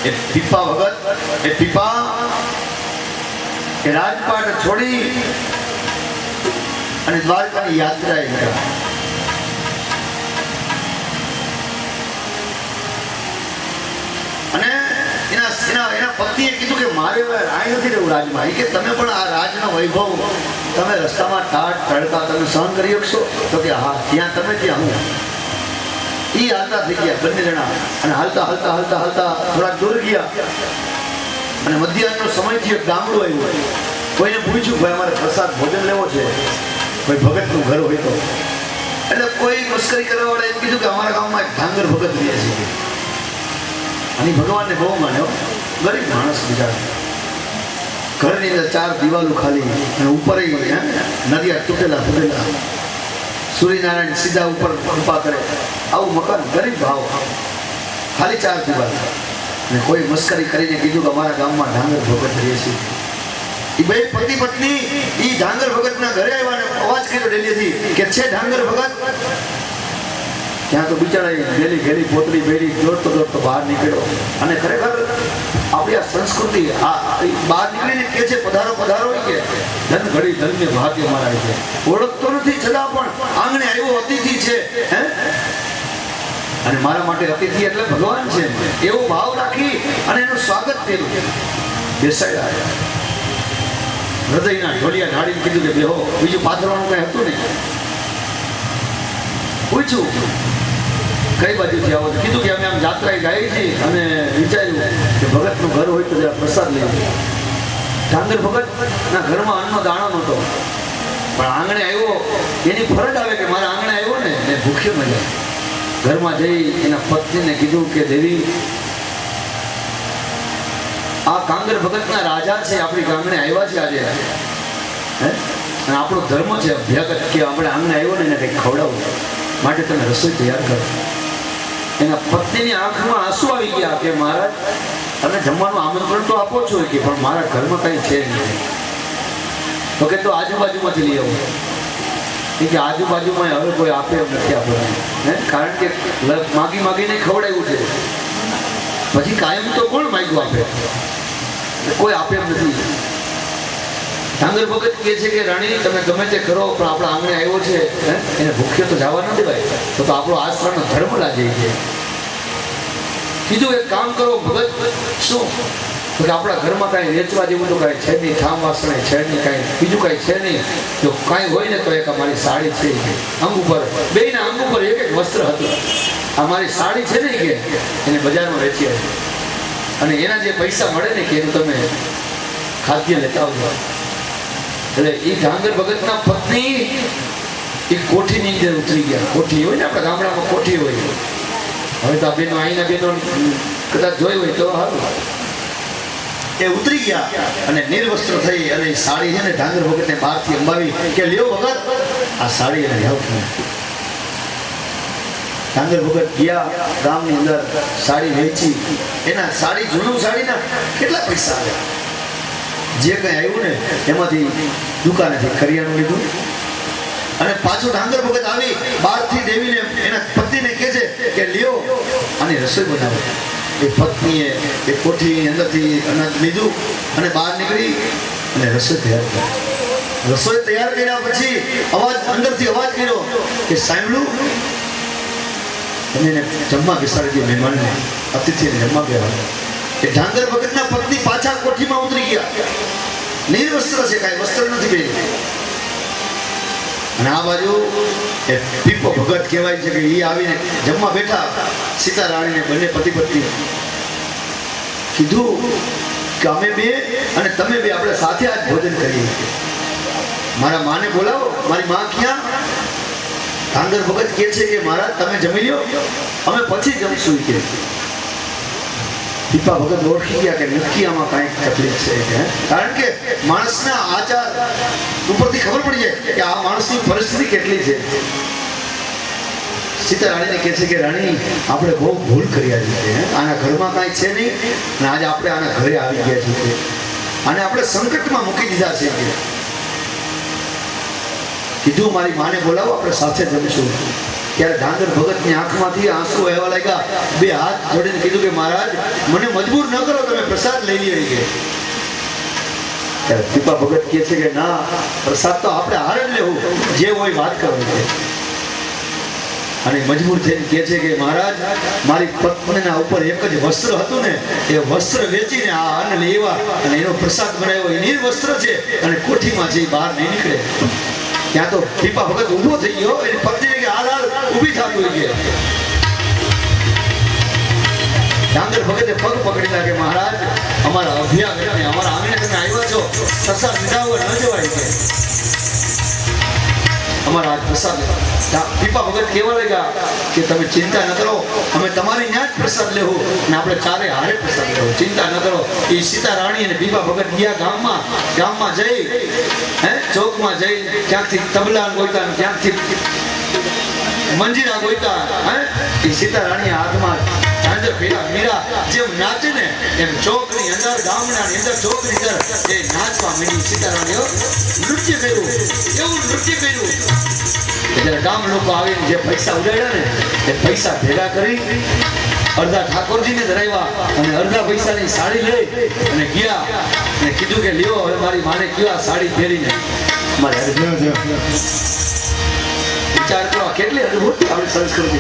એ પીપા ભગત એ પીપા એ રાજપાટ છોડી અને દ્વારકાની યાત્રાએ નીકળ્યા. અને એના પત્નીએ કીધું કે મારે રાય નથી રહેવું રાજમાં. કે તમે પણ આ રાજનો વૈભવ તમે રસ્તામાં ટાટ તડકા તમે સહન કરી શકશો? તો કે હા, ત્યાં તમે ત્યાં હું. એ હાલતા થઈ ગયા બંને જણા અને હાલતા હાલતા હાલતા હાલતા થોડાક દૂર ગયા અને મધ્યાહનનો સમય થી એક ગામડું આવ્યું. કોઈને પૂછ્યું ભાઈ અમારે પ્રસાદ ભોજન લેવો છે, કોઈ ભગતનું ઘર હોય તો. એટલે કોઈ મસ્કરી કરવા વાળા એમ કીધું કે અમારા ગામમાં એક ઢાંગર ભગત રહે છે અને ભગવાનને બહુ માન્યો. ગરીબ માણસ બિચારા, ઘરની અંદર 4 દિવાલો ખાલી અને ઉપર નદિયા તૂટેલા ફૂટેલા, સૂર્યનારાયણ સીધા ઉપર કૃપા કરે આવું મકાન, ગરીબ ભાવ, ખાલી 4 દિવાલ. અને કોઈ મસ્કરી કરીને કીધું કે અમારા ગામમાં ઢાંગર ભગત રહે છે. એ બે પતિ પત્ની એ ઢાંગર ભગતના ઘરે આવ્યા અને અવાજ કર્યો ડેલીથી કે છે ઢાંગર ભગત? ત્યાં તો બિચારા ડેલી ઘેરી પોતરી બેરી દોડતો દોડતો બહાર નીકળ્યો. અને ખરેખર આપણી આ સંસ્કૃતિ બહાર નીકળીને કે છે પધારો પધારો, કે ધન ઘડી ધનને ભાગ્ય મારા છે. ઓળખતો નથી છતાં પણ આંગણે આવ્યો અતિથિ છે હે, અને મારા માટે અતિથિ એટલે ભગવાન છે એવો ભાવ રાખી અને એનું સ્વાગત કર્યું. બેસાડ્યા, હૃદયના ઢોલિયા ઢાળીને કીધું કે બેહો. બીજું પાથરવાનું કઈ હતું નહીં. પૂછ્યું કઈ બાજુથી આવો? કીધું કે અમે આમ જાત્રાએ ગાઈ છીએ અને વિચાર્યું કે ભગતનું ઘર હોય તો જરા પ્રસાદ લઈએ. ઢાંગર ભગતના ઘરમાં અન્નનો દાણો નહોતો, પણ આંગણે આવ્યો એની ફરજ આવે કે મારા આંગણે આવ્યો ને એ ભૂખ્યો ન જાય. ઘરમાં જઈ એના પત્નીને કીધું કે દેવી, આ કાંગર ભગતના રાજા છે, આપણી ગામડે આવ્યા છે આજે હે, અને આપણો ધર્મ છે અભ્યાગત કે આપણે આંગણે આવ્યો ને એને કંઈક ખવડાવવું, માટે તમે રસોઈ તૈયાર કરો. એના પત્નીની આંખમાં આંસુ આવી ગયા કે મહારાજ તમે જમવાનું આમંત્રણ તો આપો છો કે પણ મારા ઘરમાં કંઈ છે નહીં. તો કે તો આજુબાજુમાંથી લઈ આવો. કે આજુબાજુમાં હવે કોઈ આપે એમ નથી આપણને હે, કારણ કે માગી માગીને ખવડાવ્યું છે. પછી કાયમ તો કોણ માગ્યું આપે? કોઈ આપે એમ નથી. ઢાંગર ભગત કહે છે કે રાણી તમે ગમે તે કરો પણ આપણા આંગણે આવ્યો છે એને ભૂખ્યો તો જવા ન દેવાય, તો આપણો આશ્રમનો ધર્મ લાગે છે. કીધું એક કામ કરો ભગત. શું? તો કે આપણા ઘરમાં કાંઈ વેચવા જેવું તો કાંઈ છે નહીં, ઠામ વાસણે છે નહીં, કાંઈ બીજું કાંઈ છે નહીં. જો કાંઈ હોય ને તો એક અમારી સાડી છે અંગ ઉપર, બેયના અંગ ઉપર એક એક વસ્ત્ર હતું. અમારી સાડી છે ને કે એને બજારમાં વેચી હતી અને એના જે પૈસા મળે ને કે એનું તમે ખાદ્ય લેતા આવજો. એટલે એ ઢાંગર ભગતના પત્ની એ કોઠીની અંદર ઉતરી ગયા. કોઠી હોય ને આપણા ગામડામાં કોઠી હોય, હવે તો આ બેનો અહીંના બેનો કદાચ જોઈ હોય તો સારું. એ ઉતરી ગયા અને નિર્વસ્ત્ર થઈ અને સાડી છે ને ઢાંગર ભગતને બહારથી અંબાવી કે લ્યો ભગત આ સાડી એને લાવ. ઢાંગર ભગત ગયા ગામની અંદર, સાડી વેચી. એના સાડી જૂનું સાડીના કેટલા પૈસા આવ્યા? જે કંઈ આવ્યું ને એમાંથી દુકાનેથી કરિયાણું લીધું અને પાછું ઢાંગર ભગત આવી બહારથી દેવીને એના પત્નીને કહે છે કે લ્યો આની રસોઈ બનાવો. એ પત્નીએ એ કોઠીની અંદરથી અનાજ લીધું અને બહાર નીકળી અને રસોઈ તૈયાર કરી. રસોઈ તૈયાર કર્યા પછી અવાજ અંદરથી અવાજ કર્યો કે સાંભળું તમે એને જમવા બેસાડી દો, મહેમાનને અતિથિને જમવા બેસાડો. એ ઢાંગર ભગતના પત્ની પાછા કોઠીમાં ઉતરી ગયા. નિર્વસ્ત્ર છે, કાંઈ વસ્ત્ર નથી પહેર્યું. અને આ બાજુ એ પીપો ભગત કહેવાય છે કે એ આવીને જમવા બેઠા. સીતા રાણીને બંને પતિ પત્ની કીધું કે અમે બે અને તમે બે આપણે સાથે આજ ભોજન કરીએ. મારા માને બોલાવો. મારી માં ક્યાં? ઢાંગર ભગત કહે છે કે મહારાજ તમે જમી લો, અમે પછી જમશું. કે પીપા ભગત ઓળખી ગયા કે નક્કી આમાં કાંઈક તકલીફ છે, કારણ કે માણસના આચાર ઉપરથી ખબર પડી જાય કે આ માણસની પરિસ્થિતિ કેટલી છે. સીતા રાણીને કહે છે કે રાણી આપણે બહુ ભૂલ કરી આવી છે, આના ઘરમાં કાંઈ છે નહીં અને આજે આપણે આના ઘરે આવી ગયા છીએ અને આપણે સંકટમાં મૂકી દીધા છે. કીધું મારી માને બોલાવો, આપણે સાથે જમીશું. ત્યારે ડાંગર ભગતની આંખમાંથી આંસુ વહેવા લાગ્યા. બે હાથ જોડીને કીધું કે મહારાજ મને મજબૂર ન કરો, તમે પ્રસાદ લઈ લઈ ગયે. ત્યારે પીપા ભગત કહે છે કે ના, પ્રસાદ તો આપણે હારે જ લેવું, જે હોય વાત કરવી છે. અને મજબૂર થઈને કહે છે કે મહારાજ મારી પત્નીના ઉપર એક જ વસ્ત્ર હતું ને, એ વસ્ત્ર વેચીને આ અન્ન લેવા અને એનો પ્રસાદ બનાવ્યો, એ નિર્વસ્ત્ર છે અને કોઠીમાં જઈ બહાર નહીં નીકળે. ત્યાં તો પીપા ભગત ઊભો થઈ ગયો, એની પત્નીને કે હાલ ઊભી થતું હોય કે ડાંગર ભગતે પગ પકડી લાગે, મહારાજ અમારા અભ્યાસ અમારા આંગણે તમે આવ્યા છો, પ્રસાદ લીધા વગર ન જવાય કે અમારા આજ પ્રસાદ. પીપા ભગત કહેવા લાગ્યા કે તમે ચિંતા ન કરો, અમે તમારી ત્યાં જ પ્રસાદ લેવું અને આપણે ચારે હારે પ્રસાદ લેવો, ચિંતા ન કરો. એ સીતા રાણી અને પીપા ભગત ગયા ગામમાં જઈ ચોકમાં જઈ ક્યાંકથી તબલા ગોઈતા, ક્યાંકથી મંજીરા ગોઈતા. એ સીતા રાણી હાથમાં ઝાંઝર પેલા મીરા જેમ નાચે ને એમ ચોકની અંદર ગામડાની અંદર ચોકની અંદર એ નાચવા માંડી. સીતા રાણીઓ નૃત્ય કર્યું, એવું નૃત્ય કર્યું. એટલે ગામ લોકો આવીને જે પૈસા ઉડાડ્યા ને એ પૈસા ભેગા કરી અડધા ઠાકોરજીને ધરાવ્યા અને અડધા પૈસાની સાડી લઈ અને ગયા અને કીધું કે લ્યો હવે મારી માને કયો આ સાડી પહેરીને મારે વિચાર કરો કેટલી અદભુત આપણી સંસ્કૃતિ.